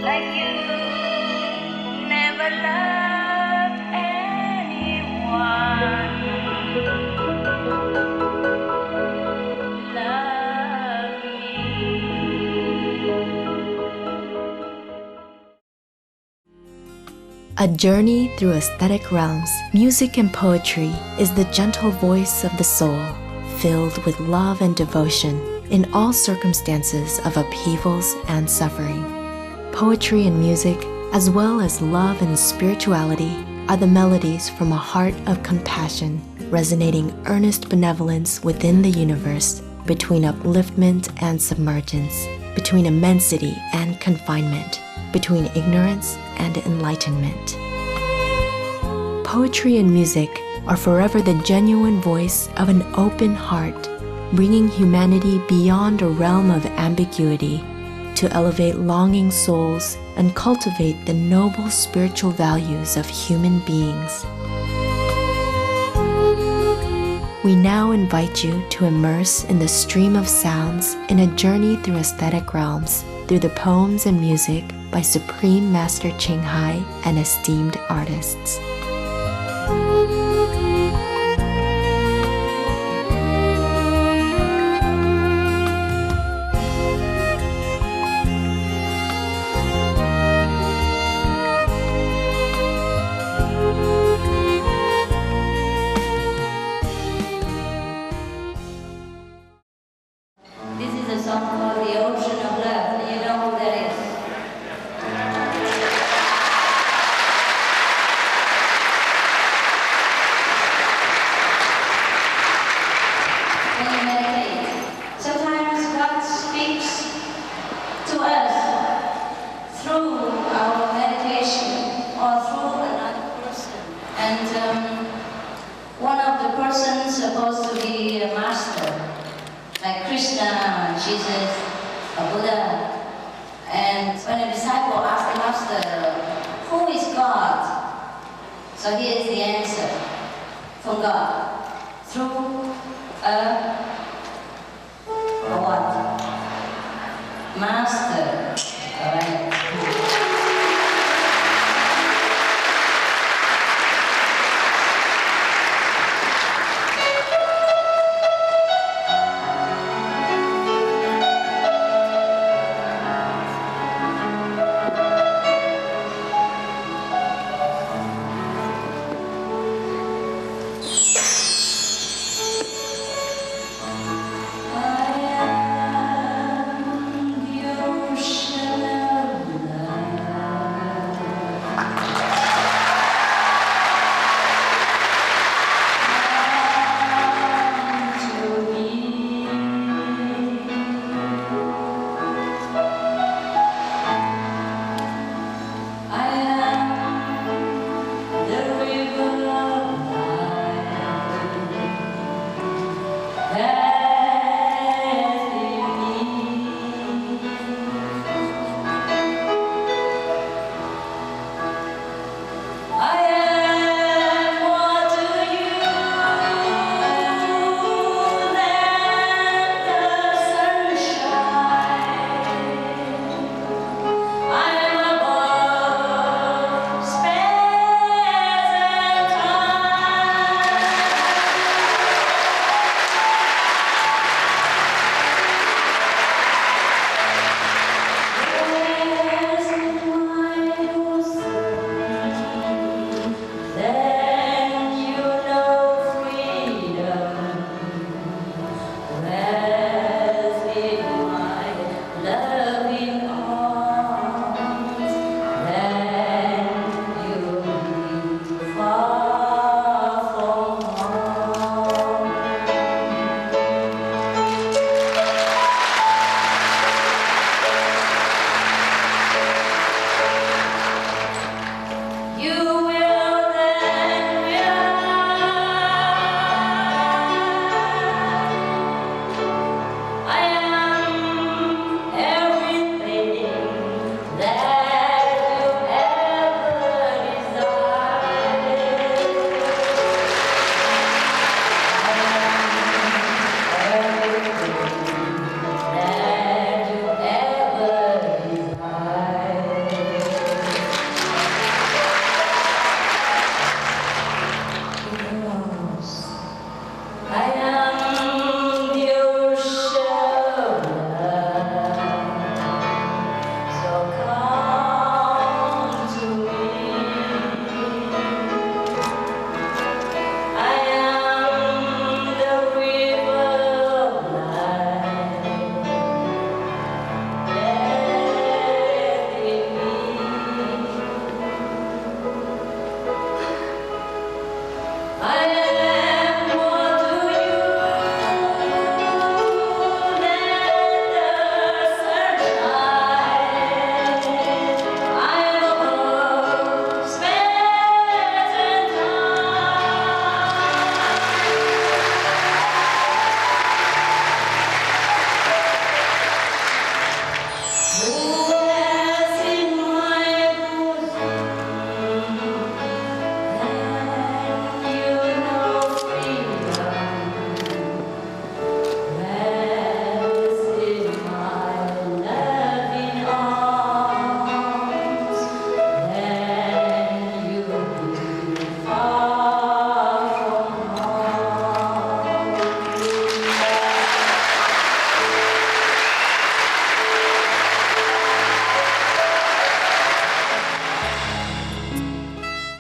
Like you never loved anyone. Love me. A journey through aesthetic realms, music and poetry is the gentle voice of the soul, filled with love and devotion in all circumstances of upheavals and suffering. Poetry and music, as well as love and spirituality, are the melodies from a heart of compassion, resonating earnest benevolence within the universe, between upliftment and submergence, between immensity and confinement, between ignorance and enlightenment. Poetry and music are forever the genuine voice of an open heart, bringing humanity beyond a realm of ambiguity to elevate longing souls and cultivate the noble spiritual values of human beings. We now invite you to immerse in the stream of sounds in a journey through aesthetic realms, through the poems and music by Supreme Master Thanh Hải and esteemed artists. This is a song called The Ocean of Love. You know who that is? When you meditate, sometimes God speaks to us through our meditation or through another person. And one of the persons supposed to be a master, like Krishna, Jesus, a Buddha. And when a disciple asked the master, who is God? So here is the answer from God. Through a what? Master. Alright. I am the ocean of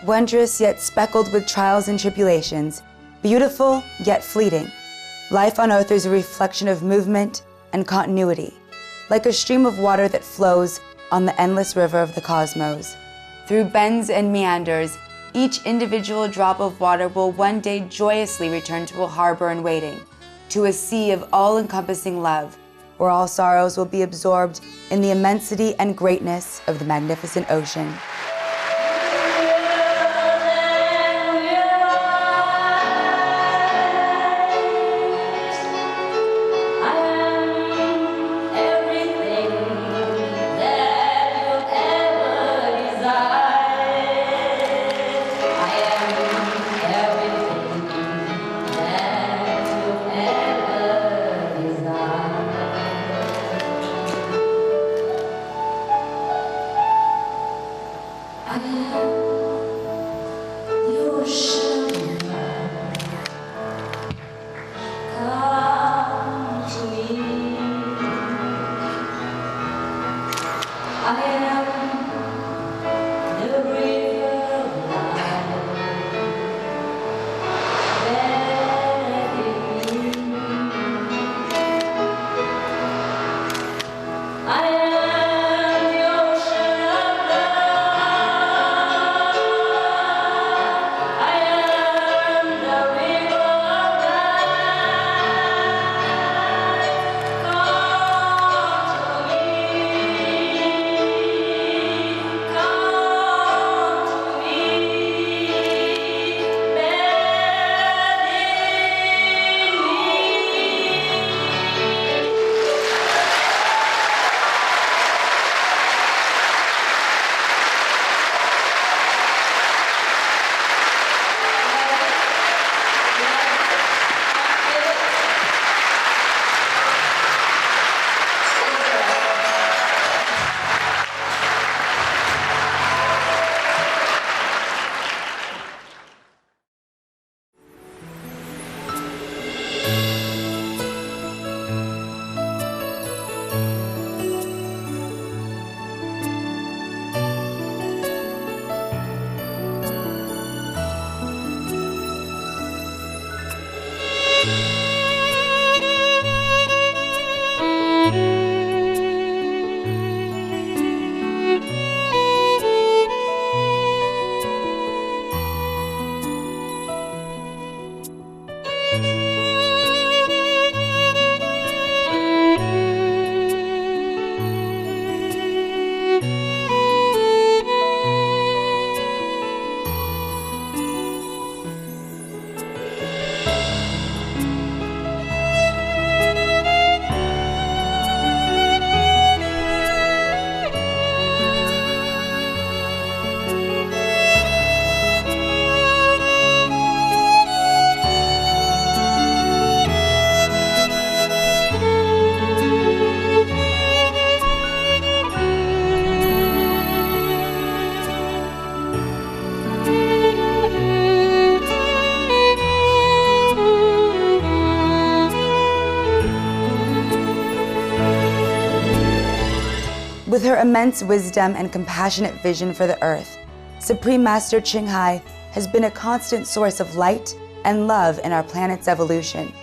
wondrous yet speckled with trials and tribulations, beautiful yet fleeting. Life on earth is a reflection of movement and continuity, like a stream of water that flows on the endless river of the cosmos. Through bends and meanders, each individual drop of water will one day joyously return to a harbor in waiting, to a sea of all-encompassing love, where all sorrows will be absorbed in the immensity and greatness of the magnificent ocean. With her immense wisdom and compassionate vision for the earth, Supreme Master Ching Hai has been a constant source of light and love in our planet's evolution.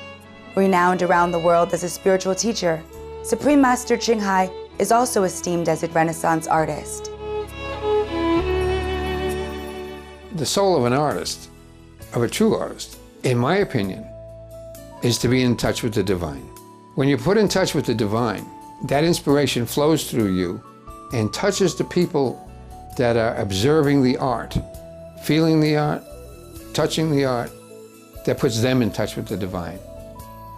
Renowned around the world as a spiritual teacher, Supreme Master Ching Hai is also esteemed as a Renaissance artist. The soul of an artist, of a true artist, in my opinion, is to be in touch with the divine. When you're put in touch with the divine, that inspiration flows through you and touches the people that are observing the art, feeling the art, touching the art, that puts them in touch with the divine.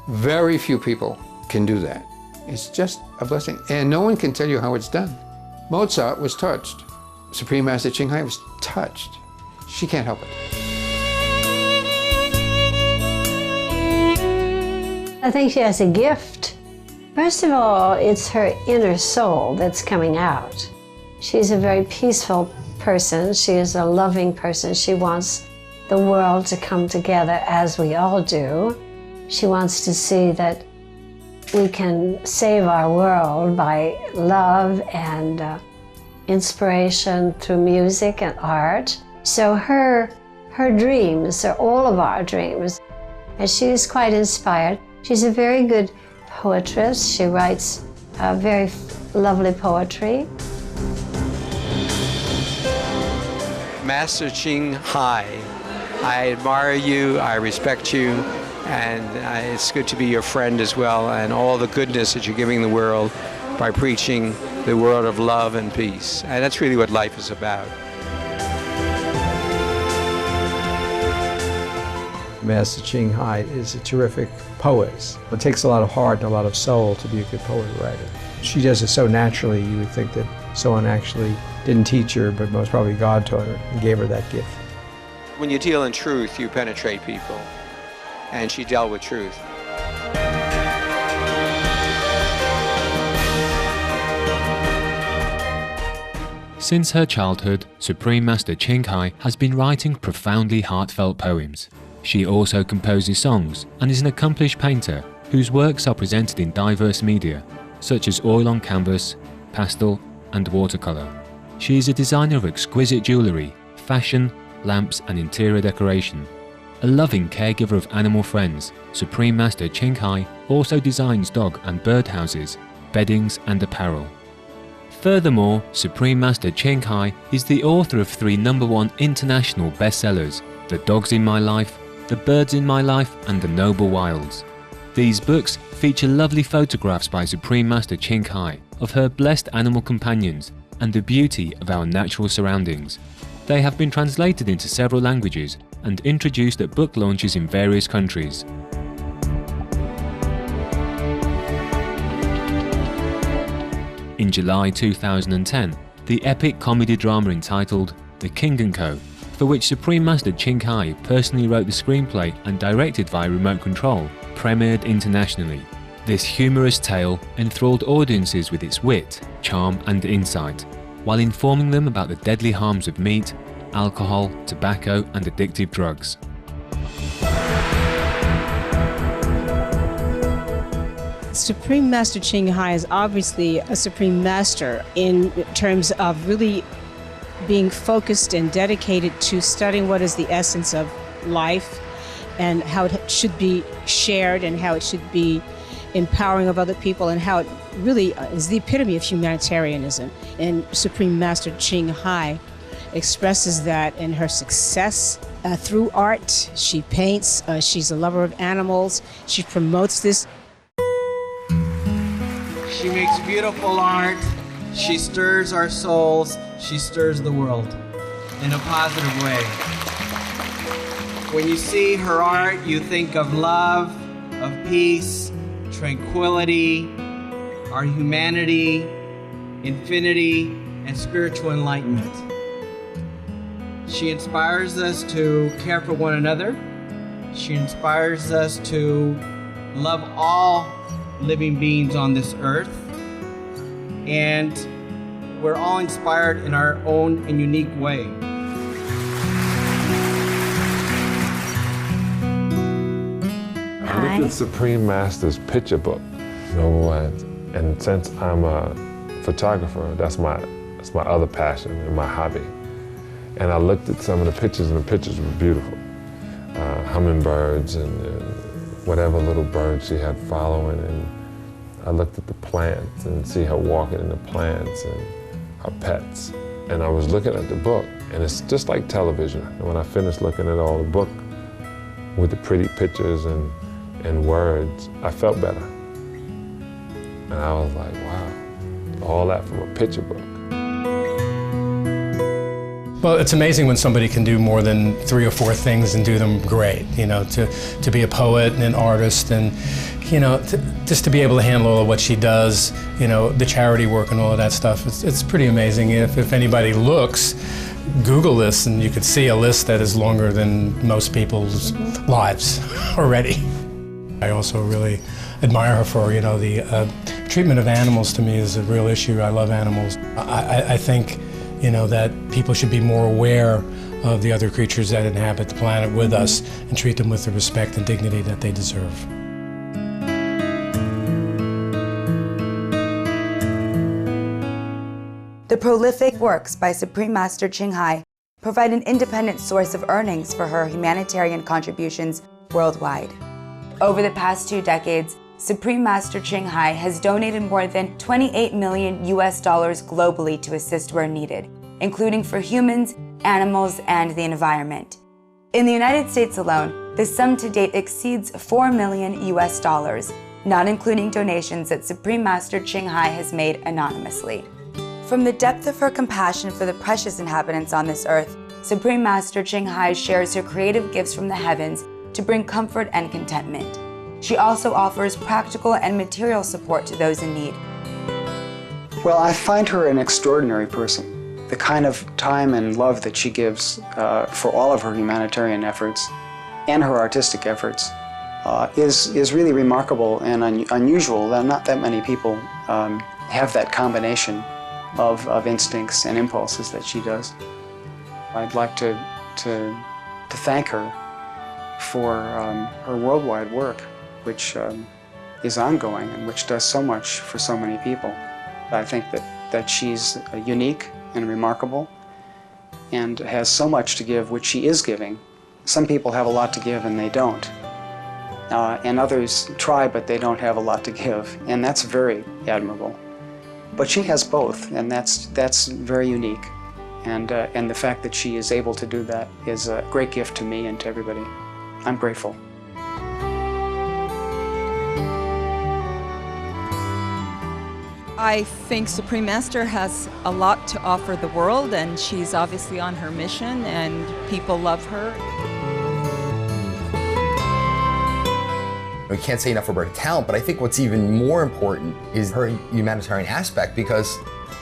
Very few people can do that. It's just a blessing. And no one can tell you how it's done. Mozart was touched. Supreme Master Ching Hai was touched. She can't help it. I think she has a gift. First of all, it's her inner soul that's coming out. She's a very peaceful person. She is a loving person. She wants the world to come together as we all do. She wants to see that we can save our world by love and inspiration through music and art. So her dreams are all of our dreams, and she's quite inspired. She's a very good poetess. She writes very lovely poetry. Master Ching Hai, I admire you, I respect you, and it's good to be your friend as well, and all the goodness that you're giving the world by preaching the world of love and peace. And that's really what life is about. Master Ching Hai is a terrific poet. It takes a lot of heart and a lot of soul to be a good poet writer. She does it so naturally, you would think that someone actually didn't teach her, but most probably God taught her and gave her that gift. When you deal in truth, you penetrate people, and she dealt with truth. Since her childhood, Supreme Master Ching Hai has been writing profoundly heartfelt poems. She also composes songs and is an accomplished painter whose works are presented in diverse media, such as oil on canvas, pastel, and watercolor. She is a designer of exquisite jewelry, fashion, lamps, and interior decoration. A loving caregiver of animal friends, Supreme Master Ching Hai also designs dog and bird houses, beddings, and apparel. Furthermore, Supreme Master Ching Hai is the author of 3 #1 international bestsellers, The Dogs in My Life, The Birds in My Life, and The Noble Wilds. These books feature lovely photographs by Supreme Master Ching Hai of her blessed animal companions and the beauty of our natural surroundings. They have been translated into several languages and introduced at book launches in various countries. In July 2010, the epic comedy drama entitled The King & Co., for which Supreme Master Ching Hai personally wrote the screenplay and directed via remote control, premiered internationally. This humorous tale enthralled audiences with its wit, charm, and insight, while informing them about the deadly harms of meat, alcohol, tobacco, and addictive drugs. Supreme Master Ching Hai is obviously a Supreme Master in terms of really being focused and dedicated to studying what is the essence of life and how it should be shared and how it should be empowering of other people and how it really is the epitome of humanitarianism. And Supreme Master Ching Hai expresses that in her success through art. She paints, she's a lover of animals, she promotes this. She makes beautiful art, she stirs our souls, she stirs the world in a positive way. When you see her art, you think of love, of peace, tranquility, our humanity, infinity, and spiritual enlightenment. She inspires us to care for one another. She inspires us to love all living beings on this earth. And we're all inspired in our own and unique way. I looked at Supreme Master's picture book, and since I'm a photographer, that's my other passion and my hobby. And I looked at some of the pictures, and the pictures were beautiful. Hummingbirds and whatever little birds she had following, and I looked at the plants and see her walking in the plants and her pets. And I was looking at the book, and it's just like television. And when I finished looking at all the book with the pretty pictures and words, I felt better. And I was like, wow, all that from a picture book. Well, it's amazing when somebody can do more than 3 or 4 things and do them great, you know, to be a poet and an artist and, you know, just to be able to handle all of what she does, you know, the charity work and all of that stuff. It's pretty amazing. If anybody looks, Google this and you could see a list that is longer than most people's lives already. I also really admire her for, you know, the treatment of animals to me is a real issue. I love animals. I think, you know, that people should be more aware of the other creatures that inhabit the planet with us and treat them with the respect and dignity that they deserve. The prolific works by Supreme Master Ching Hai provide an independent source of earnings for her humanitarian contributions worldwide. Over the past 2 decades, Supreme Master Ching Hai has donated more than $28 million globally to assist where needed, including for humans, animals, and the environment. In the United States alone, the sum to date exceeds $4 million, not including donations that Supreme Master Ching Hai has made anonymously. From the depth of her compassion for the precious inhabitants on this earth, Supreme Master Ching Hai shares her creative gifts from the heavens to bring comfort and contentment. She also offers practical and material support to those in need. Well, I find her an extraordinary person. The kind of time and love that she gives for all of her humanitarian efforts and her artistic efforts is really remarkable and unusual. Not that many people have that combination of instincts and impulses that she does. I'd like to thank her for her worldwide work, which is ongoing and which does so much for so many people. I think that she's unique and remarkable and has so much to give, which she is giving. Some people have a lot to give and they don't. And others try, but they don't have a lot to give, and that's very admirable. But she has both, and that's very unique. And the fact that she is able to do that is a great gift to me and to everybody. I'm grateful. I think Supreme Master has a lot to offer the world, and she's obviously on her mission, and people love her. We can't say enough about her talent, but I think what's even more important is her humanitarian aspect, because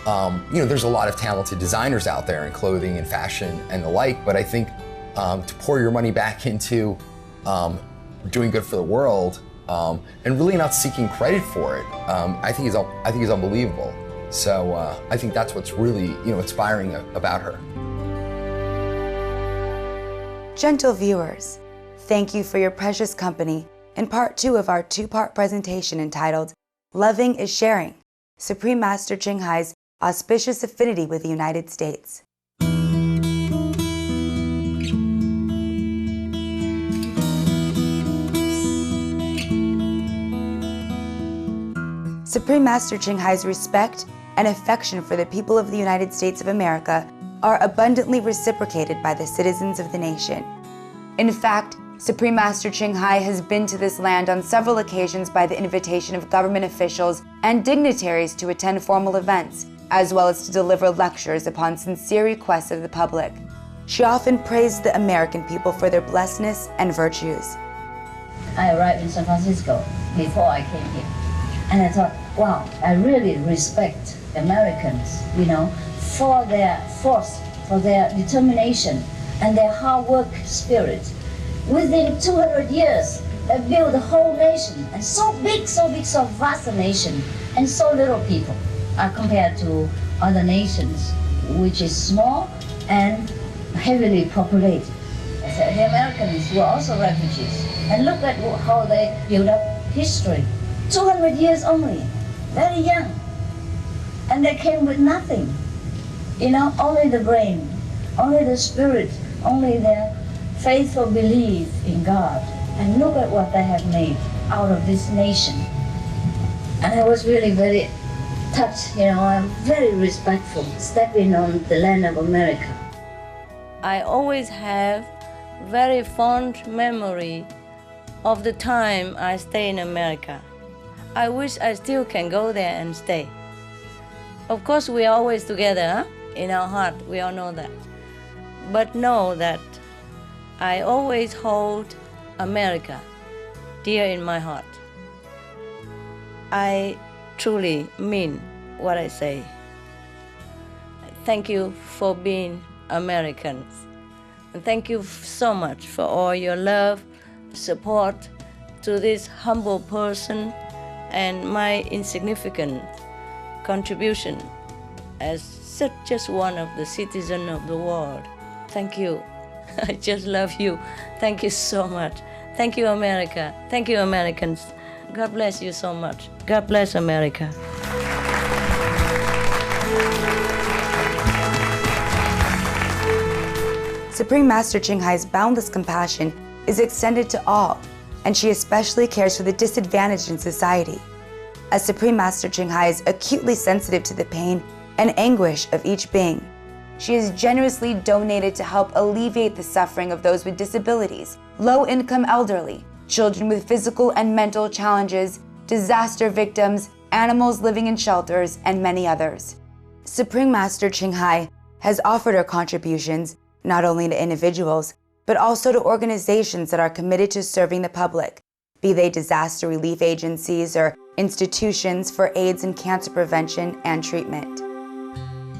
there's a lot of talented designers out there in clothing and fashion and the like, but I think to pour your money back into doing good for the world and really not seeking credit for it, I think is unbelievable. So I think that's what's really inspiring about her. Gentle viewers, thank you for your precious company in part 2 of our 2-part presentation entitled Loving is Sharing, Supreme Master Ching Hai's Auspicious Affinity with the United States. Supreme Master Ching Hai's respect and affection for the people of the United States of America are abundantly reciprocated by the citizens of the nation. In fact, Supreme Master Ching Hai has been to this land on several occasions by the invitation of government officials and dignitaries to attend formal events, as well as to deliver lectures upon sincere requests of the public. She often praised the American people for their blessedness and virtues. I arrived in San Francisco before I came here, and I thought, wow, I really respect Americans, for their force, for their determination, and their hard work spirit. Within 200 years, they built a whole nation, and so big, so vast a nation, and so little people compared to other nations, which is small and heavily populated. The Americans were also refugees, and look at how they built up history. 200 years only, very young, and they came with nothing. Only the brain, only the spirit, only their faithful belief in God, and look at what they have made out of this nation. And I was really very touched, I'm very respectful stepping on the land of America. I always have very fond memory of the time I stay in America. I wish I still can go there and stay. Of course, we are always together, in our heart, we all know that. But know that I always hold America dear in my heart. I truly mean what I say. Thank you for being Americans. And thank you so much for all your love, support to this humble person and my insignificant contribution as just one of the citizens of the world. Thank you. I just love you. Thank you so much. Thank you, America. Thank you, Americans. God bless you so much. God bless America. Supreme Master Ching Hai's boundless compassion is extended to all, and she especially cares for the disadvantaged in society. As Supreme Master Ching Hai is acutely sensitive to the pain and anguish of each being, she has generously donated to help alleviate the suffering of those with disabilities, low-income elderly, children with physical and mental challenges, disaster victims, animals living in shelters, and many others. Supreme Master Ching Hai has offered her contributions not only to individuals, but also to organizations that are committed to serving the public, be they disaster relief agencies or institutions for AIDS and cancer prevention and treatment.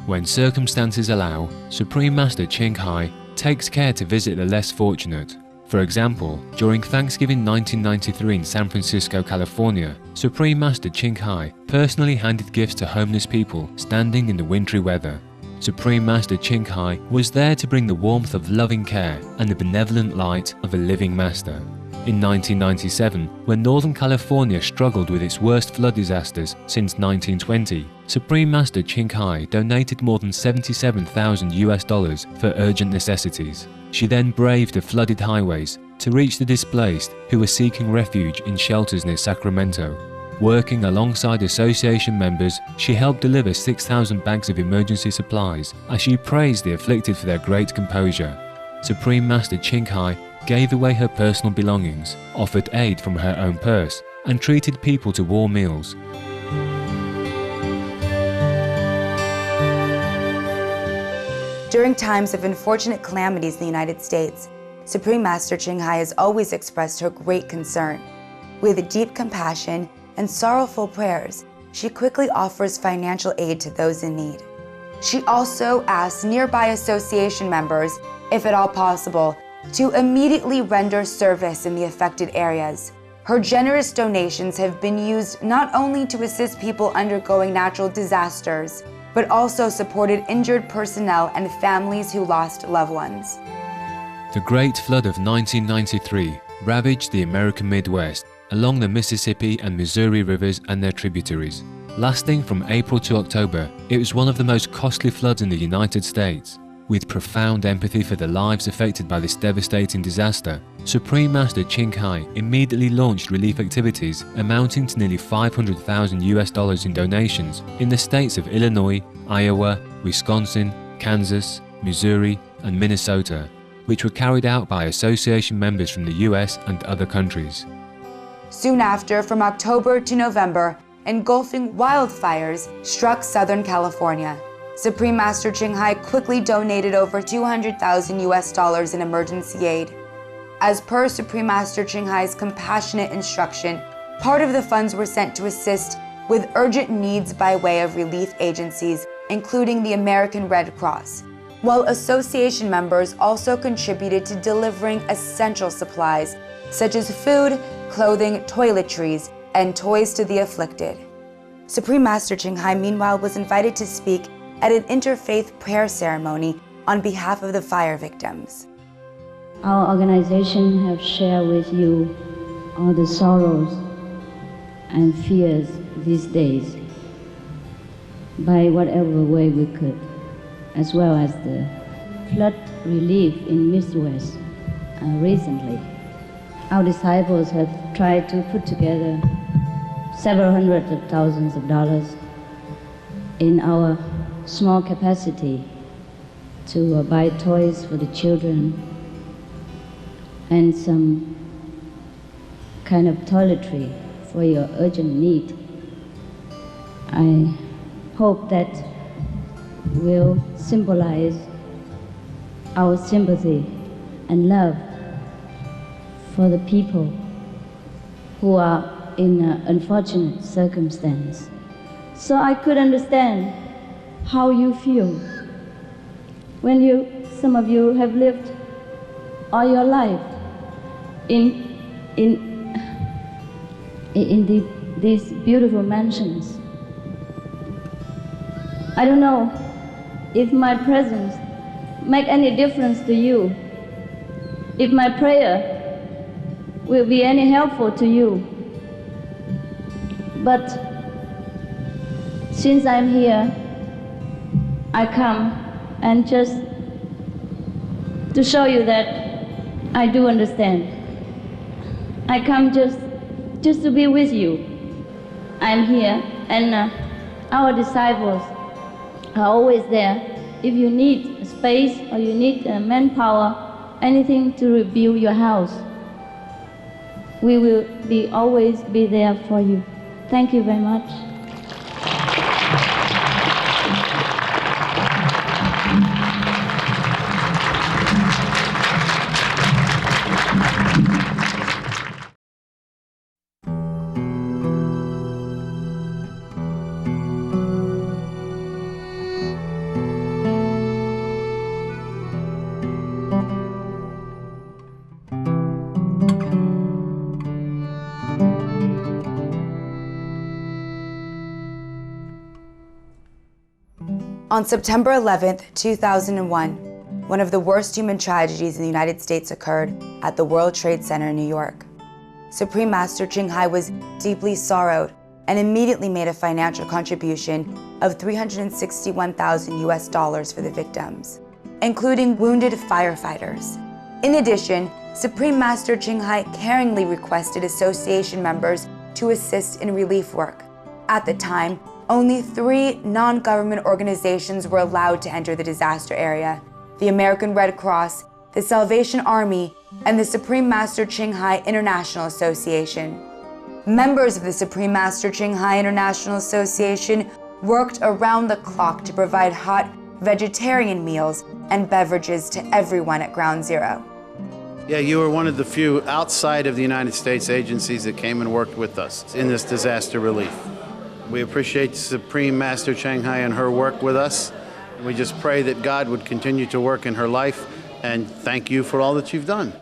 When circumstances allow, Supreme Master Ching Hai takes care to visit the less fortunate. For example, during Thanksgiving 1993 in San Francisco, California, Supreme Master Ching Hai personally handed gifts to homeless people standing in the wintry weather. Supreme Master Ching Hai was there to bring the warmth of loving care and the benevolent light of a living master. In 1997, when Northern California struggled with its worst flood disasters since 1920, Supreme Master Ching Hai donated more than $77,000 for urgent necessities. She then braved the flooded highways to reach the displaced who were seeking refuge in shelters near Sacramento. Working alongside association members, she helped deliver 6,000 bags of emergency supplies as she praised the afflicted for their great composure. Supreme Master Ching Hai gave away her personal belongings, offered aid from her own purse, and treated people to warm meals. During times of unfortunate calamities in the United States, Supreme Master Ching Hai has always expressed her great concern. With deep compassion and sorrowful prayers, she quickly offers financial aid to those in need. She also asks nearby association members, if at all possible, to immediately render service in the affected areas. Her generous donations have been used not only to assist people undergoing natural disasters, but also supported injured personnel and families who lost loved ones. The Great Flood of 1993 ravaged the American Midwest along the Mississippi and Missouri rivers and their tributaries. Lasting from April to October, it was one of the most costly floods in the United States. With profound empathy for the lives affected by this devastating disaster, Supreme Master Ching Hai immediately launched relief activities amounting to nearly $500,000 in donations in the states of Illinois, Iowa, Wisconsin, Kansas, Missouri, and Minnesota, which were carried out by association members from the US and other countries. Soon after, from October to November, engulfing wildfires struck Southern California. Supreme Master Ching Hai quickly donated over $200,000 in emergency aid. As per Supreme Master Ching Hai's compassionate instruction, part of the funds were sent to assist with urgent needs by way of relief agencies, including the American Red Cross, while association members also contributed to delivering essential supplies such as food, clothing, toiletries, and toys to the afflicted. Supreme Master Ching Hai, meanwhile, was invited to speak at an interfaith prayer ceremony on behalf of the fire victims. Our organization have shared with you all the sorrows and fears these days by whatever way we could, as well as the flood relief in Midwest recently. Our disciples have tried to put together several hundreds of thousands of dollars in our small capacity to buy toys for the children and some kind of toiletry for your urgent need. I hope that will symbolize our sympathy and love for the people who are in an unfortunate circumstance. So I could understand how you feel when some of you have lived all your life in these beautiful mansions. I don't know if my presence make any difference to you, if my prayer will be any helpful to you. But since I'm here, I come and just to show you that I do understand. I come just to be with you. I'm here, and our disciples are always there. If you need space or you need manpower, anything to rebuild your house, we will always be there for you. Thank you very much. On September 11th, 2001, one of the worst human tragedies in the United States occurred at the World Trade Center in New York. Supreme Master Ching Hai was deeply sorrowed and immediately made a financial contribution of $361,000 for the victims, including wounded firefighters. In addition, Supreme Master Ching Hai caringly requested association members to assist in relief work. At the time, only 3 non-government organizations were allowed to enter the disaster area: the American Red Cross, the Salvation Army, and the Supreme Master Ching Hai International Association. Members of the Supreme Master Ching Hai International Association worked around the clock to provide hot vegetarian meals and beverages to everyone at Ground Zero. Yeah, you were one of the few outside of the United States agencies that came and worked with us in this disaster relief. We appreciate Supreme Master Ching Hai and her work with us. We just pray that God would continue to work in her life, and thank you for all that you've done.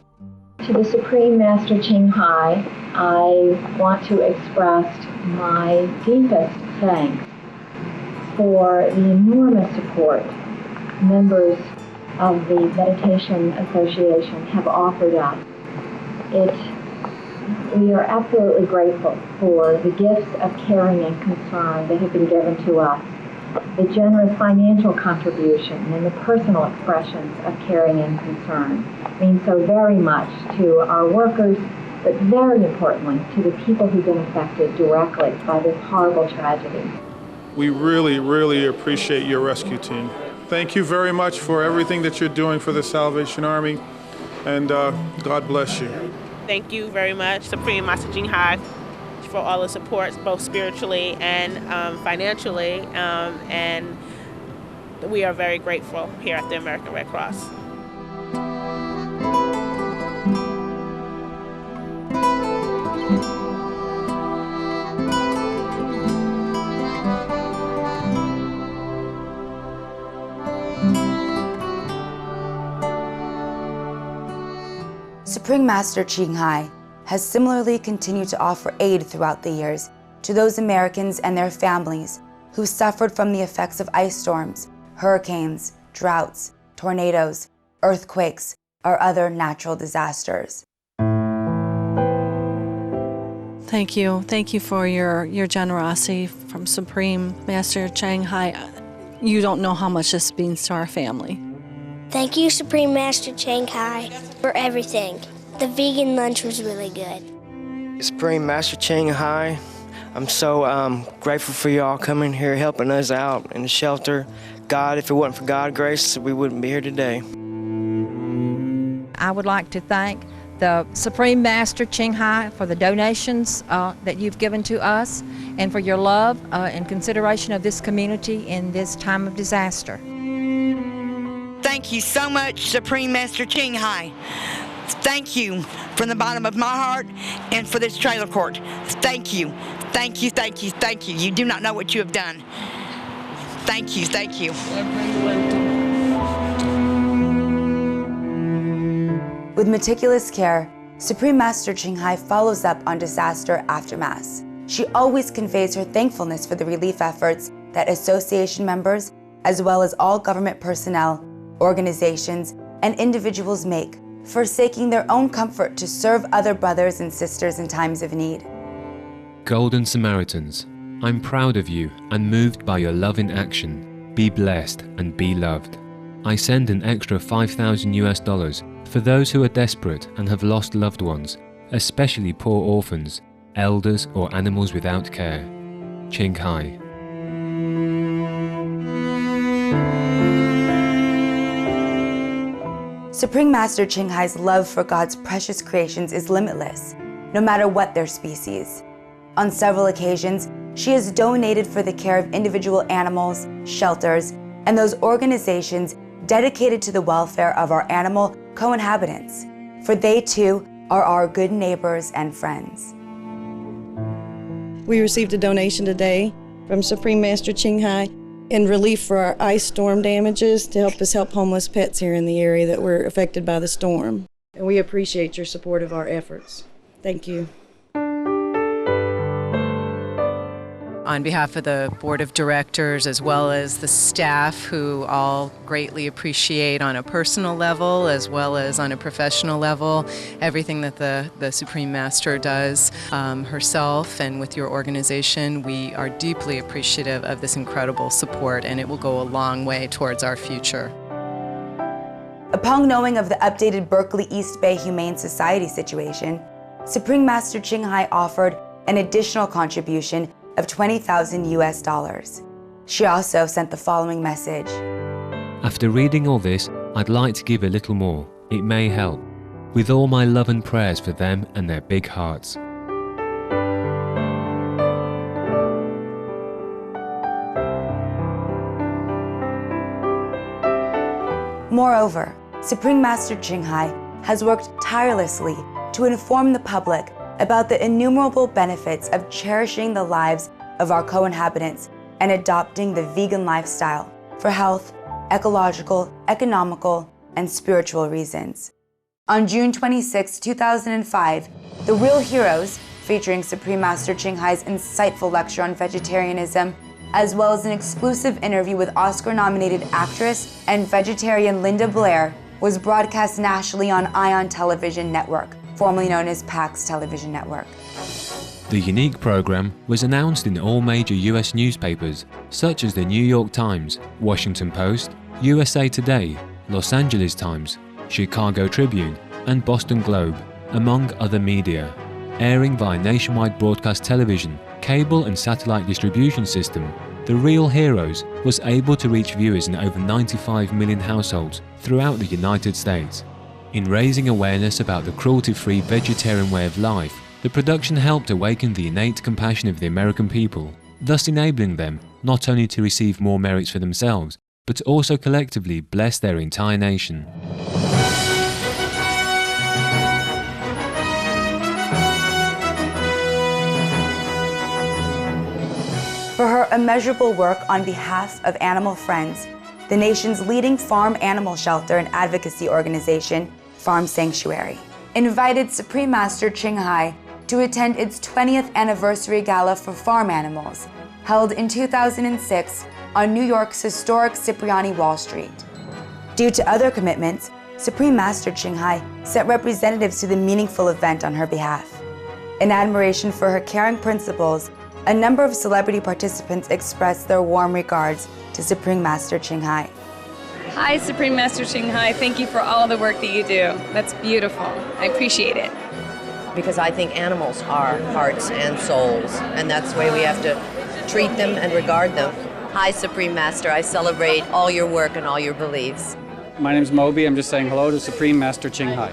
To the Supreme Master Ching Hai, I want to express my deepest thanks for the enormous support members of the Meditation Association have offered us. We are absolutely grateful for the gifts of caring and concern that have been given to us, the generous financial contribution and the personal expressions of caring and concern mean so very much to our workers, but very importantly to the people who've been affected directly by this horrible tragedy. We really, really appreciate your rescue team. Thank you very much for everything that you're doing for the Salvation Army, and God bless you. Thank you very much, Supreme Master Ching Hai, for all the support, both spiritually and financially, and we are very grateful here at the American Red Cross. Supreme Master Ching Hai has similarly continued to offer aid throughout the years to those Americans and their families who suffered from the effects of ice storms, hurricanes, droughts, tornadoes, earthquakes, or other natural disasters. Thank you. Thank you for your generosity from Supreme Master Ching Hai. You don't know how much this means to our family. Thank you, Supreme Master Ching Hai, for everything. The vegan lunch was really good. Supreme Master Ching Hai, I'm so grateful for y'all coming here, helping us out in the shelter. God, if it wasn't for God's grace, we wouldn't be here today. I would like to thank the Supreme Master Ching Hai for the donations that you've given to us and for your love and consideration of this community in this time of disaster. Thank you so much, Supreme Master Ching Hai. Thank you from the bottom of my heart and for this trailer court. Thank you, thank you, thank you, thank you. You do not know what you have done. Thank you, thank you. With meticulous care, Supreme Master Ching Hai follows up on disaster aftermaths. She always conveys her thankfulness for the relief efforts that association members, as well as all government personnel, organizations, and individuals make, forsaking their own comfort to serve other brothers and sisters in times of need. Golden Samaritans, I'm proud of you and moved by your love in action. Be blessed and be loved. I send an extra $5,000 for those who are desperate and have lost loved ones, especially poor orphans, elders or animals without care. Ching Hai. Supreme Master Ching Hai's love for God's precious creations is limitless, no matter what their species. On several occasions, she has donated for the care of individual animals, shelters, and those organizations dedicated to the welfare of our animal co-inhabitants, for they too are our good neighbors and friends. We received a donation today from Supreme Master Ching Hai in relief for our ice storm damages to help us help homeless pets here in the area that were affected by the storm. And we appreciate your support of our efforts. Thank you. On behalf of the board of directors as well as the staff, who all greatly appreciate on a personal level as well as on a professional level everything that the Supreme Master does herself and with your organization, we are deeply appreciative of this incredible support, and it will go a long way towards our future. Upon knowing of the updated Berkeley East Bay Humane Society situation, Supreme Master Ching Hai offered an additional contribution of $20,000. She also sent the following message. After reading all this, I'd like to give a little more. It may help. With all my love and prayers for them and their big hearts. Moreover, Supreme Master Ching Hai has worked tirelessly to inform the public about the innumerable benefits of cherishing the lives of our co-inhabitants and adopting the vegan lifestyle for health, ecological, economical, and spiritual reasons. On June 26, 2005, The Real Heroes, featuring Supreme Master Ching Hai's insightful lecture on vegetarianism, as well as an exclusive interview with Oscar-nominated actress and vegetarian Linda Blair, was broadcast nationally on ION Television Network, formerly known as PAX Television Network. The unique program was announced in all major US newspapers, such as the New York Times, Washington Post, USA Today, Los Angeles Times, Chicago Tribune, and Boston Globe, among other media. Airing via nationwide broadcast television, cable and satellite distribution system, The Real Heroes was able to reach viewers in over 95 million households throughout the United States. In raising awareness about the cruelty-free vegetarian way of life, the production helped awaken the innate compassion of the American people, thus enabling them not only to receive more merits for themselves, but also collectively bless their entire nation. For her immeasurable work on behalf of animal friends, the nation's leading farm animal shelter and advocacy organization, Farm Sanctuary, invited Supreme Master Ching Hai to attend its 20th anniversary gala for farm animals, held in 2006 on New York's historic Cipriani Wall Street. Due to other commitments, Supreme Master Ching Hai sent representatives to the meaningful event on her behalf. In admiration for her caring principles, a number of celebrity participants expressed their warm regards to Supreme Master Ching Hai. Hi, Supreme Master Ching Hai. Thank you for all the work that you do. That's beautiful. I appreciate it. Because I think animals are hearts and souls, and that's the way we have to treat them and regard them. Hi, Supreme Master. I celebrate all your work and all your beliefs. My name's Moby. I'm just saying hello to Supreme Master Ching Hai.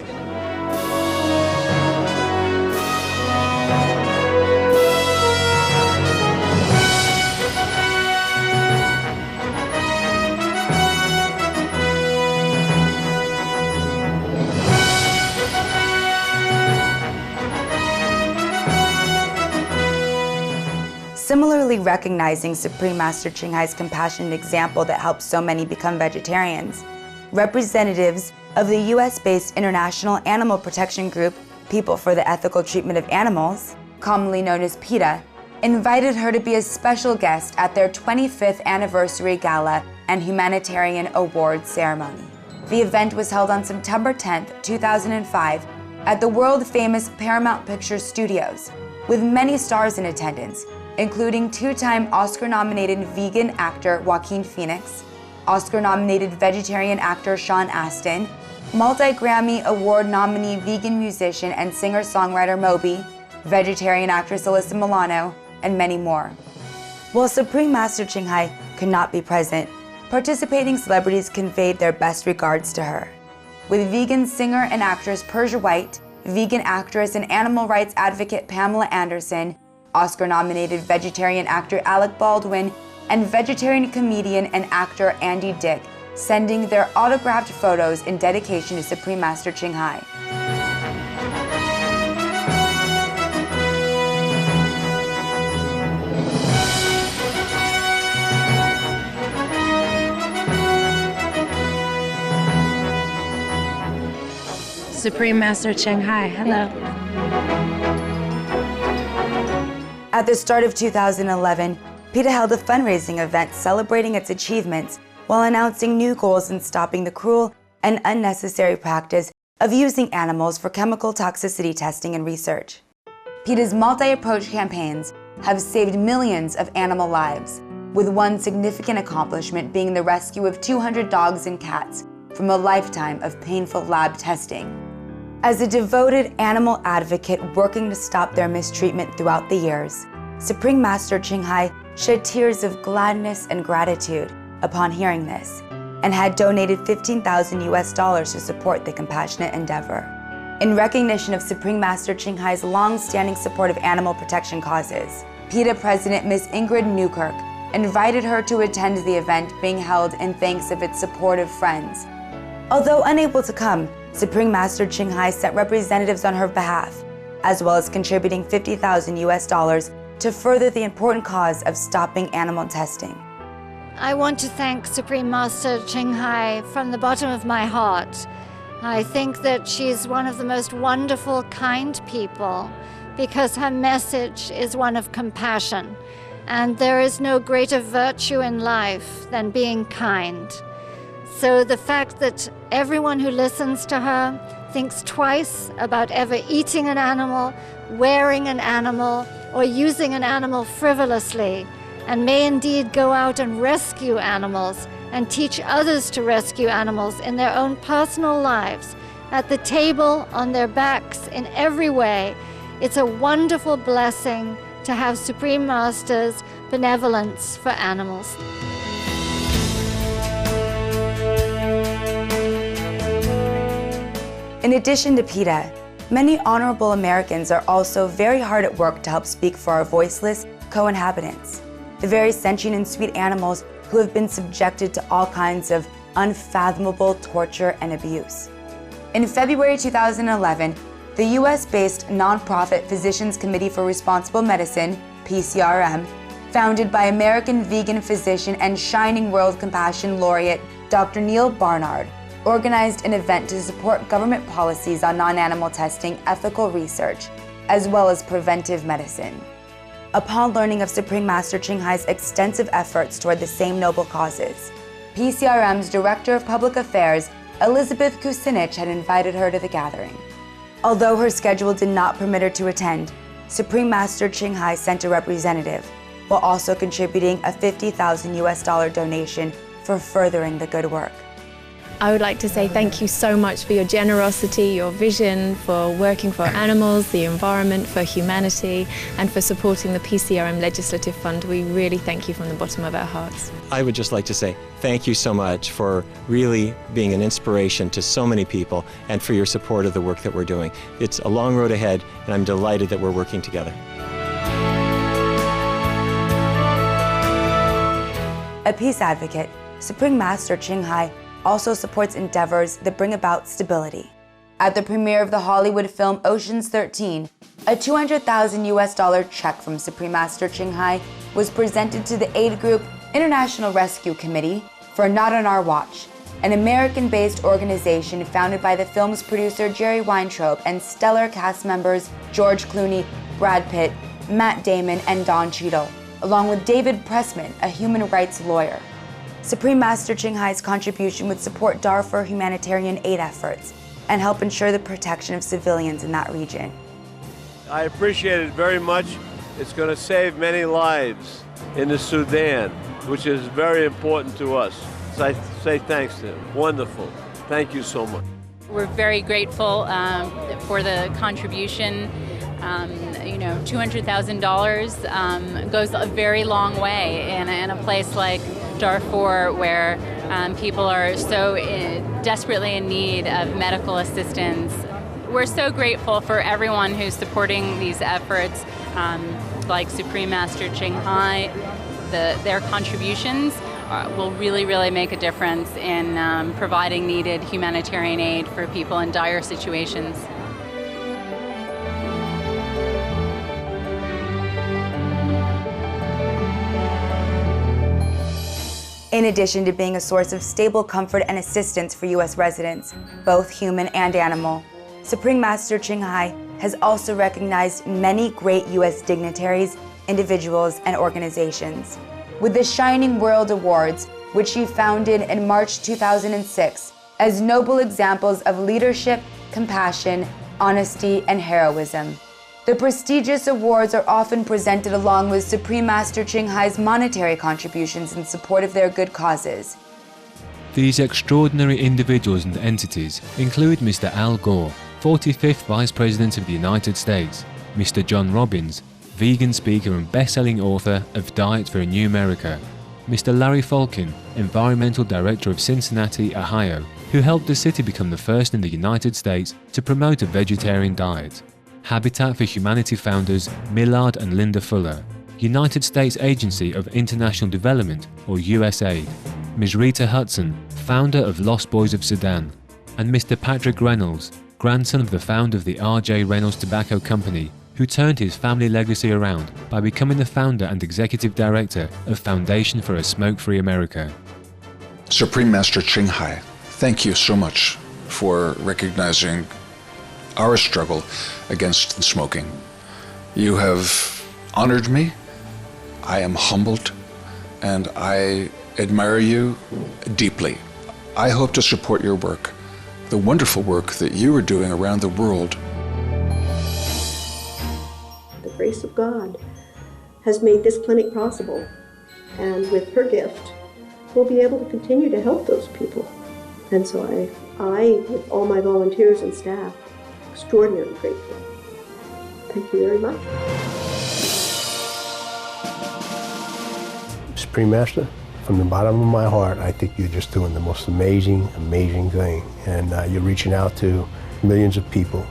Similarly recognizing Supreme Master Ching Hai's compassionate example that helped so many become vegetarians, representatives of the US-based international animal protection group, People for the Ethical Treatment of Animals, commonly known as PETA, invited her to be a special guest at their 25th anniversary gala and humanitarian awards ceremony. The event was held on September 10, 2005, at the world-famous Paramount Pictures Studios, with many stars in attendance, including two-time Oscar-nominated vegan actor Joaquin Phoenix, Oscar-nominated vegetarian actor Sean Astin, multi-Grammy Award nominee vegan musician and singer-songwriter Moby, vegetarian actress Alyssa Milano, and many more. While Supreme Master Ching Hai could not be present, participating celebrities conveyed their best regards to her. With vegan singer and actress Persia White, vegan actress and animal rights advocate Pamela Anderson, Oscar-nominated vegetarian actor Alec Baldwin, and vegetarian comedian and actor Andy Dick, sending their autographed photos in dedication to Supreme Master Ching Hai. Supreme Master Ching Hai, hello. At the start of 2011, PETA held a fundraising event celebrating its achievements while announcing new goals in stopping the cruel and unnecessary practice of using animals for chemical toxicity testing and research. PETA's multi-approach campaigns have saved millions of animal lives, with one significant accomplishment being the rescue of 200 dogs and cats from a lifetime of painful lab testing. As a devoted animal advocate working to stop their mistreatment throughout the years, Supreme Master Ching Hai shed tears of gladness and gratitude upon hearing this, and had donated $15,000 to support the compassionate endeavor. In recognition of Supreme Master Ching Hai's long-standing support of animal protection causes, PETA President Ms. Ingrid Newkirk invited her to attend the event being held in thanks of its supportive friends. Although unable to come, Supreme Master Ching Hai sent representatives on her behalf, as well as contributing $50,000 to further the important cause of stopping animal testing. I want to thank Supreme Master Ching Hai from the bottom of my heart. I think that she's one of the most wonderful, kind people because her message is one of compassion. And there is no greater virtue in life than being kind. So the fact that everyone who listens to her thinks twice about ever eating an animal, wearing an animal, or using an animal frivolously, and may indeed go out and rescue animals and teach others to rescue animals in their own personal lives, at the table, on their backs, in every way. It's a wonderful blessing to have Supreme Master's benevolence for animals. In addition to PETA, many honorable Americans are also very hard at work to help speak for our voiceless co-inhabitants, the very sentient and sweet animals who have been subjected to all kinds of unfathomable torture and abuse. In February 2011, the US-based nonprofit Physicians Committee for Responsible Medicine, PCRM, founded by American vegan physician and Shining World Compassion laureate Dr. Neil Barnard, organized an event to support government policies on non-animal testing, ethical research, as well as preventive medicine. Upon learning of Supreme Master Ching Hai's extensive efforts toward the same noble causes, PCRM's Director of Public Affairs, Elizabeth Kucinich, had invited her to the gathering. Although her schedule did not permit her to attend, Supreme Master Ching Hai sent a representative, while also contributing a $50,000 donation for furthering the good work. I would like to say thank you so much for your generosity, your vision for working for animals, the environment, for humanity, and for supporting the PCRM Legislative Fund. We really thank you from the bottom of our hearts. I would just like to say thank you so much for really being an inspiration to so many people and for your support of the work that we're doing. It's a long road ahead, and I'm delighted that we're working together. A peace advocate, Supreme Master Ching Hai also supports endeavors that bring about stability. At the premiere of the Hollywood film Ocean's 13, a $200,000 check from Supreme Master Ching Hai was presented to the aid group International Rescue Committee for Not on Our Watch, an American-based organization founded by the film's producer Jerry Weintraub and stellar cast members George Clooney, Brad Pitt, Matt Damon, and Don Cheadle, along with David Pressman, a human rights lawyer. Supreme Master Ching Hai's contribution would support Darfur humanitarian aid efforts and help ensure the protection of civilians in that region. I appreciate it very much. It's going to save many lives in the Sudan, which is very important to us. say thanks to him. Wonderful. Thank you so much. We're very grateful for the contribution. $200,000 goes a very long way in a place like Darfur, where people are so desperately in need of medical assistance. We're so grateful for everyone who's supporting these efforts, like Supreme Master Ching Hai. Their contributions will really make a difference in providing needed humanitarian aid for people in dire situations. In addition to being a source of stable comfort and assistance for U.S. residents, both human and animal, Supreme Master Ching Hai has also recognized many great U.S. dignitaries, individuals, and organizations. With the Shining World Awards, which she founded in March 2006, as noble examples of leadership, compassion, honesty, and heroism. The prestigious awards are often presented along with Supreme Master Ching Hai's monetary contributions in support of their good causes. These extraordinary individuals and entities include Mr. Al Gore, 45th Vice President of the United States, Mr. John Robbins, vegan speaker and best-selling author of Diet for a New America, Mr. Larry Falkin, Environmental Director of Cincinnati, Ohio, who helped the city become the first in the United States to promote a vegetarian diet, Habitat for Humanity founders Millard and Linda Fuller, United States Agency of International Development, or USAID, Ms. Rita Hudson, founder of Lost Boys of Sudan, and Mr. Patrick Reynolds, grandson of the founder of the R.J. Reynolds Tobacco Company, who turned his family legacy around by becoming the founder and executive director of Foundation for a Smoke-Free America. Supreme Master Ching Hai, thank you so much for recognizing our struggle against smoking. You have honored me, I am humbled, and I admire you deeply. I hope to support your work, the wonderful work that you are doing around the world. The grace of God has made this clinic possible, and with her gift, we'll be able to continue to help those people. And so I, with all my volunteers and staff, extraordinarily grateful. Thank you very much. Supreme Master, from the bottom of my heart, I think you're just doing the most amazing thing. And you're reaching out to millions of people.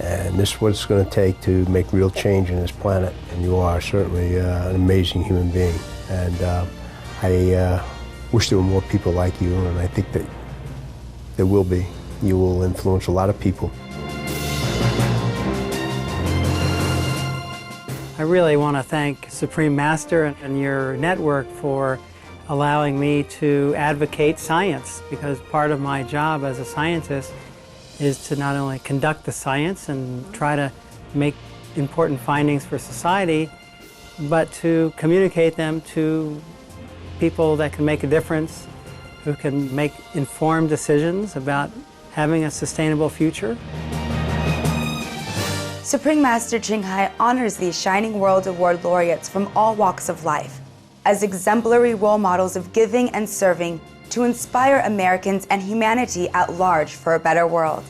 And this is what it's going to take to make real change in this planet. And you are certainly an amazing human being. And I wish there were more people like you, and I think that there will be. You will influence a lot of people. I really want to thank Supreme Master and your network for allowing me to advocate science, because part of my job as a scientist is to not only conduct the science and try to make important findings for society, but to communicate them to people that can make a difference, who can make informed decisions about having a sustainable future. Supreme Master Ching Hai honors these Shining World Award laureates from all walks of life as exemplary role models of giving and serving to inspire Americans and humanity at large for a better world.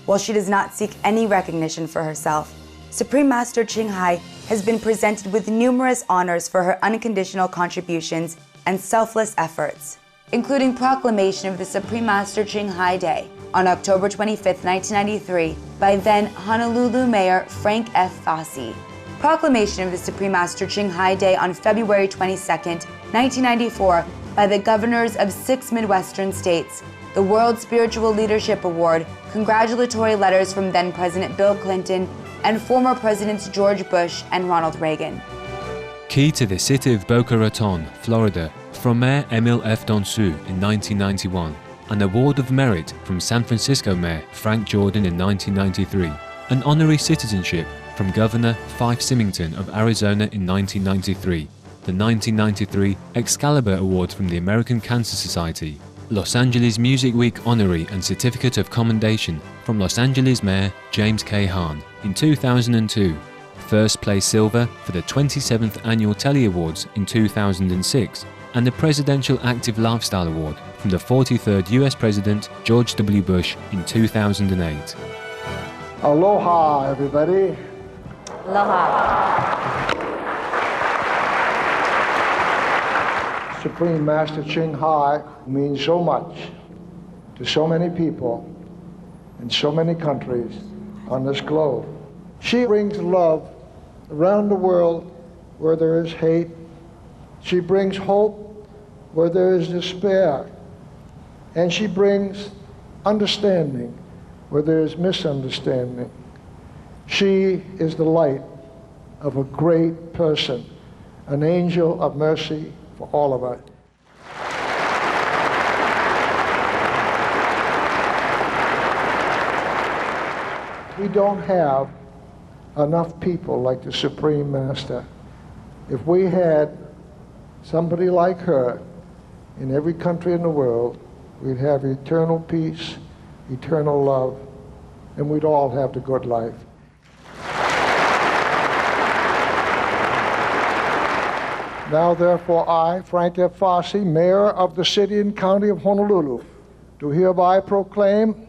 While she does not seek any recognition for herself, Supreme Master Ching Hai has been presented with numerous honors for her unconditional contributions and selfless efforts, including proclamation of the Supreme Master Ching Hai Day on October 25, 1993, by then Honolulu Mayor Frank F. Fossey. Proclamation of the Supreme Master Ching Hai Day on February 22, 1994, by the governors of 6 Midwestern states. The World Spiritual Leadership Award, congratulatory letters from then President Bill Clinton and former Presidents George Bush and Ronald Reagan. Key to the city of Boca Raton, Florida, from Mayor Emile F. Donsu in 1991. An Award of Merit from San Francisco Mayor Frank Jordan in 1993. An honorary citizenship from Governor Fife Symington of Arizona in 1993. The 1993 Excalibur Award from the American Cancer Society. Los Angeles Music Week honorary and certificate of commendation from Los Angeles Mayor James K. Hahn in 2002. First place silver for the 27th Annual Telly Awards in 2006. and the Presidential Active Lifestyle Award from the 43rd US President George W. Bush in 2008. Aloha, everybody. Aloha. Supreme Master Ching Hai means so much to so many people in so many countries on this globe. She brings love around the world where there is hate. She brings hope where there is despair. And she brings understanding where there is misunderstanding. She is the light of a great person, an angel of mercy for all of us. We don't have enough people like the Supreme Master. If we had somebody like her in every country in the world, we'd have eternal peace, eternal love, and we'd all have the good life. Now, therefore, I, Frank F. Fossey, Mayor of the City and County of Honolulu, do hereby proclaim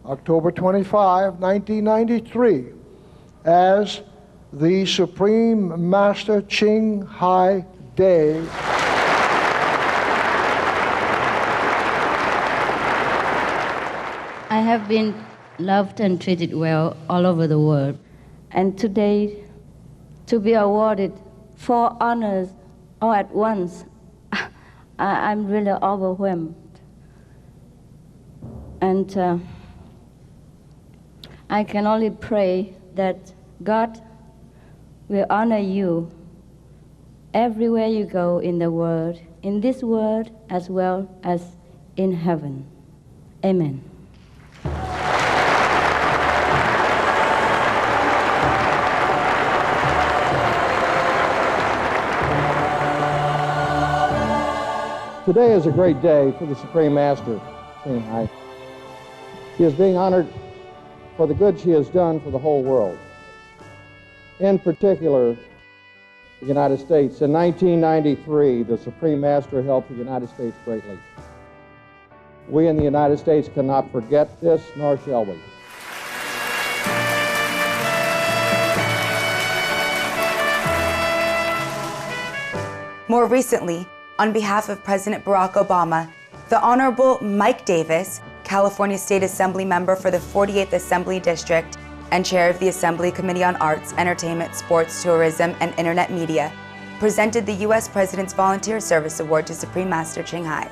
October 25, 1993, as the Supreme Master Ching Hai Day. I have been loved and treated well all over the world. And today, to be awarded 4 honors all at once, I'm really overwhelmed. And I can only pray that God will honor you everywhere you go in the world, in this world as well as in heaven. Amen. Today is a great day for the Supreme Master, Ching Hai. She is being honored for the good she has done for the whole world. In particular, the United States. In 1993, the Supreme Master helped the United States greatly. We in the United States cannot forget this, nor shall we. More recently, on behalf of President Barack Obama, the Honorable Mike Davis, California State Assembly member for the 48th Assembly District and chair of the Assembly Committee on Arts, Entertainment, Sports, Tourism, and Internet Media, presented the U.S. President's Volunteer Service Award to Supreme Master Ching Hai.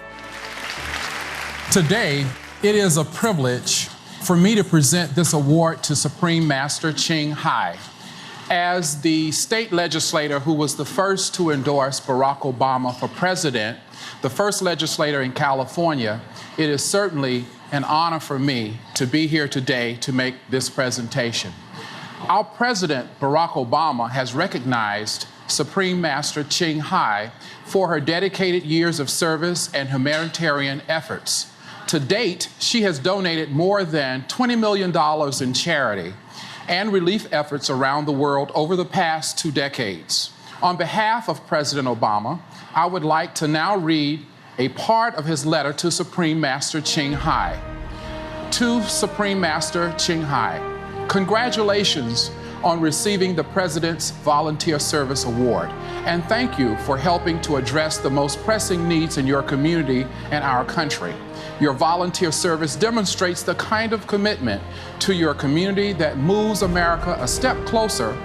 Today, it is a privilege for me to present this award to Supreme Master Ching Hai. As the state legislator who was the first to endorse Barack Obama for president, the first legislator in California, it is certainly an honor for me to be here today to make this presentation. Our president, Barack Obama, has recognized Supreme Master Ching Hai for her dedicated years of service and humanitarian efforts. To date, she has donated more than $20 million in charity and relief efforts around the world over the past 2 decades. On behalf of President Obama, I would like to now read a part of his letter to Supreme Master Ching Hai. To Supreme Master Ching Hai, congratulations on receiving the President's Volunteer Service Award, and thank you for helping to address the most pressing needs in your community and our country. Your volunteer service demonstrates the kind of commitment to your community that moves America a step closer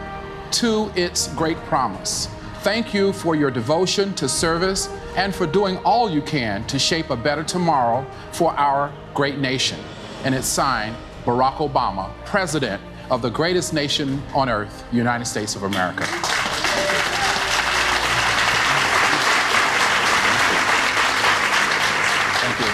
to its great promise. Thank you for your devotion to service and for doing all you can to shape a better tomorrow for our great nation. And it's signed, Barack Obama, President of the greatest nation on earth, United States of America. Thank you.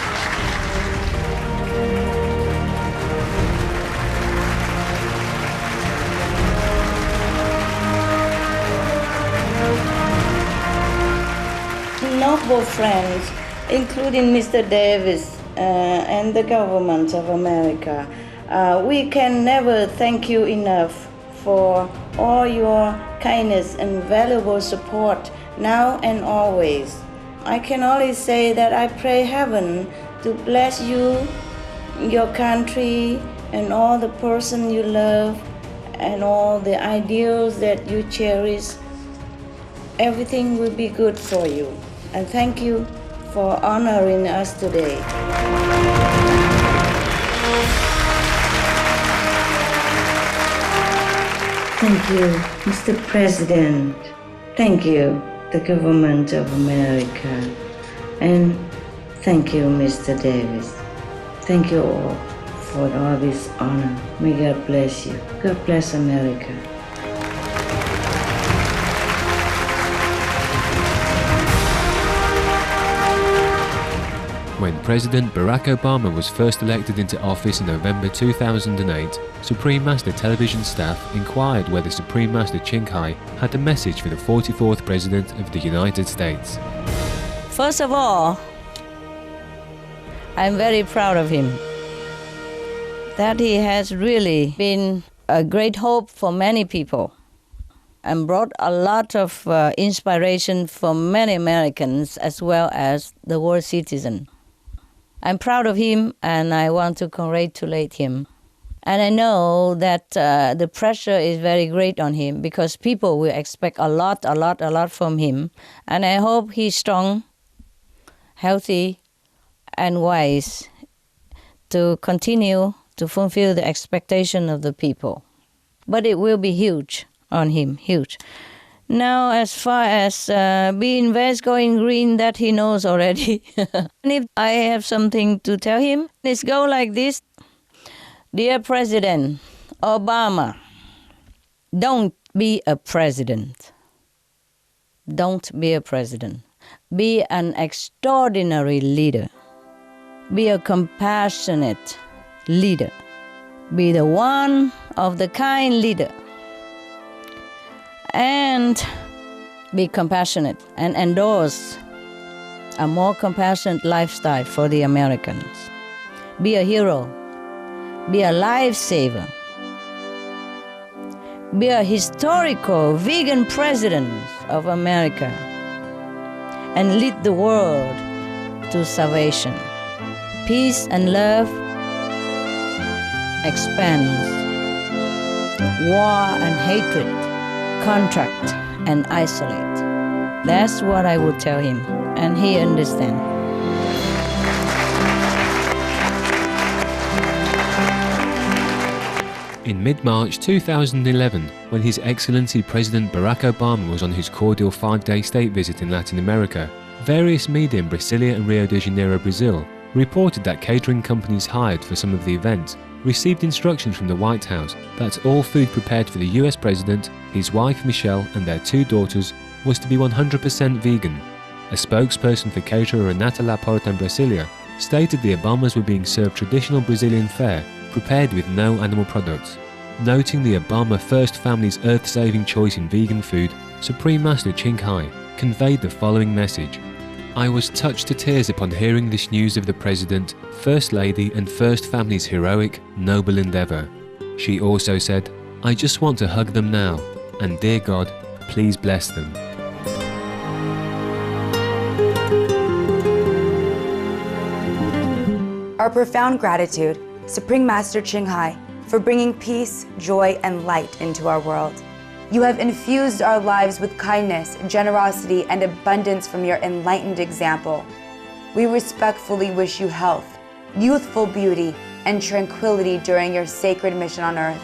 Noble friends, including Mr. Davis and the government of America, we can never thank you enough for all your kindness and valuable support now and always. I can only say that I pray heaven to bless you, your country, and all the person you love, and all the ideals that you cherish. Everything will be good for you. And thank you for honoring us today. Thank you, Mr. President. Thank you, the government of America. And thank you, Mr. Davis. Thank you all for all this honor. May God bless you. God bless America. When President Barack Obama was first elected into office in November 2008, Supreme Master television staff inquired whether Supreme Master Ching Hai had a message for the 44th President of the United States. First of all, I'm very proud of him. That he has really been a great hope for many people and brought a lot of inspiration for many Americans as well as the world citizen. I'm proud of him and I want to congratulate him. And I know that the pressure is very great on him because people will expect a lot from him. And I hope he's strong, healthy, and wise to continue to fulfill the expectation of the people. But it will be huge on him, huge. Now, as far as being West going green, that he knows already. And if I have something to tell him, it's go like this. Dear President Obama, don't be a president. Don't be a president. Be an extraordinary leader. Be a compassionate leader. Be the one of the kind leader. And be compassionate and endorse a more compassionate lifestyle for the Americans. Be a hero. Be a lifesaver. Be a historical vegan president of America and lead the world to salvation. Peace and love expands. War and hatred contract and isolate. That's what I would tell him, and he understands. In mid-March 2011, when His Excellency President Barack Obama was on his cordial 5-day state visit in Latin America, various media in Brasilia and Rio de Janeiro, Brazil, reported that catering companies hired for some of the events received instructions from the White House that all food prepared for the US President, his wife Michelle and their 2 daughters was to be 100% vegan. A spokesperson for caterer Renata Laporta in Brasilia stated the Obamas were being served traditional Brazilian fare prepared with no animal products. Noting the Obama First family's earth-saving choice in vegan food, Supreme Master Ching Hai conveyed the following message. I was touched to tears upon hearing this news of the President, First Lady and First Family's heroic, noble endeavour. She also said, I just want to hug them now, and dear God, please bless them. Our profound gratitude, Supreme Master Ching Hai, for bringing peace, joy, and light into our world. You have infused our lives with kindness, generosity, and abundance from your enlightened example. We respectfully wish you health, youthful beauty, and tranquility during your sacred mission on earth.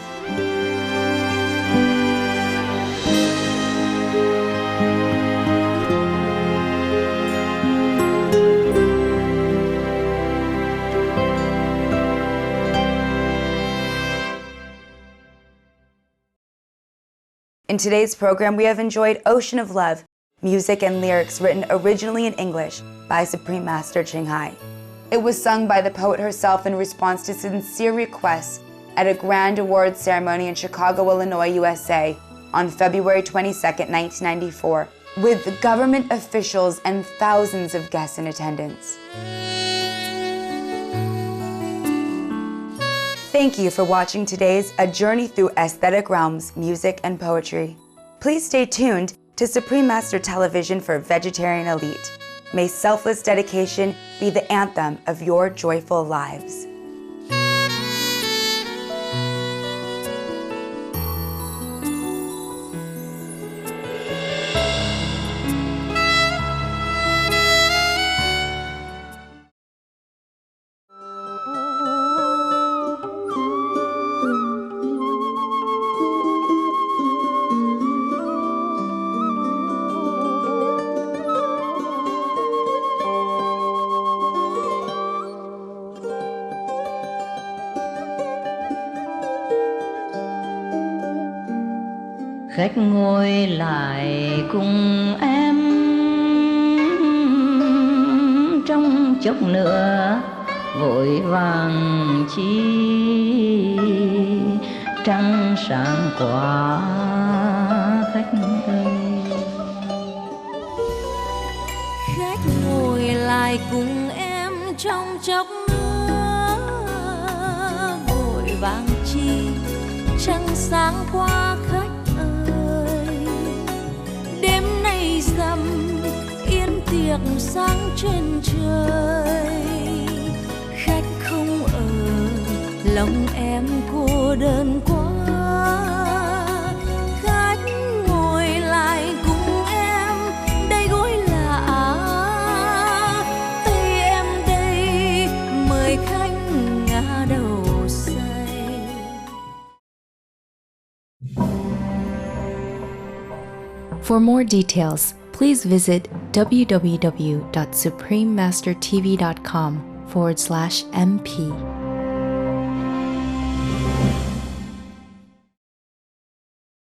In today's program, we have enjoyed Ocean of Love, music and lyrics written originally in English by Supreme Master Ching Hai. It was sung by the poet herself in response to sincere requests at a grand awards ceremony in Chicago, Illinois, USA on February 22, 1994, with government officials and thousands of guests in attendance. Thank you for watching today's A Journey Through Aesthetic Realms, Music and Poetry. Please stay tuned to Supreme Master Television for Vegetarian Elite. May selfless dedication be the anthem of your joyful lives. Khách ngồi lại cùng em trong chốc nữa, vội vàng chi trăng sáng quá khách ơi. Khách ngồi lại cùng em trong chốc nữa, vội vàng chi trăng sáng qua khách. Dầm yên tiệc sáng trên trời, khách không ở lòng em cô đơn quá. Khách ngồi lại cùng em đây gối lạ, tay em đây mời khách ngả đầu say. For more details, please visit www.suprememastertv.com/MP.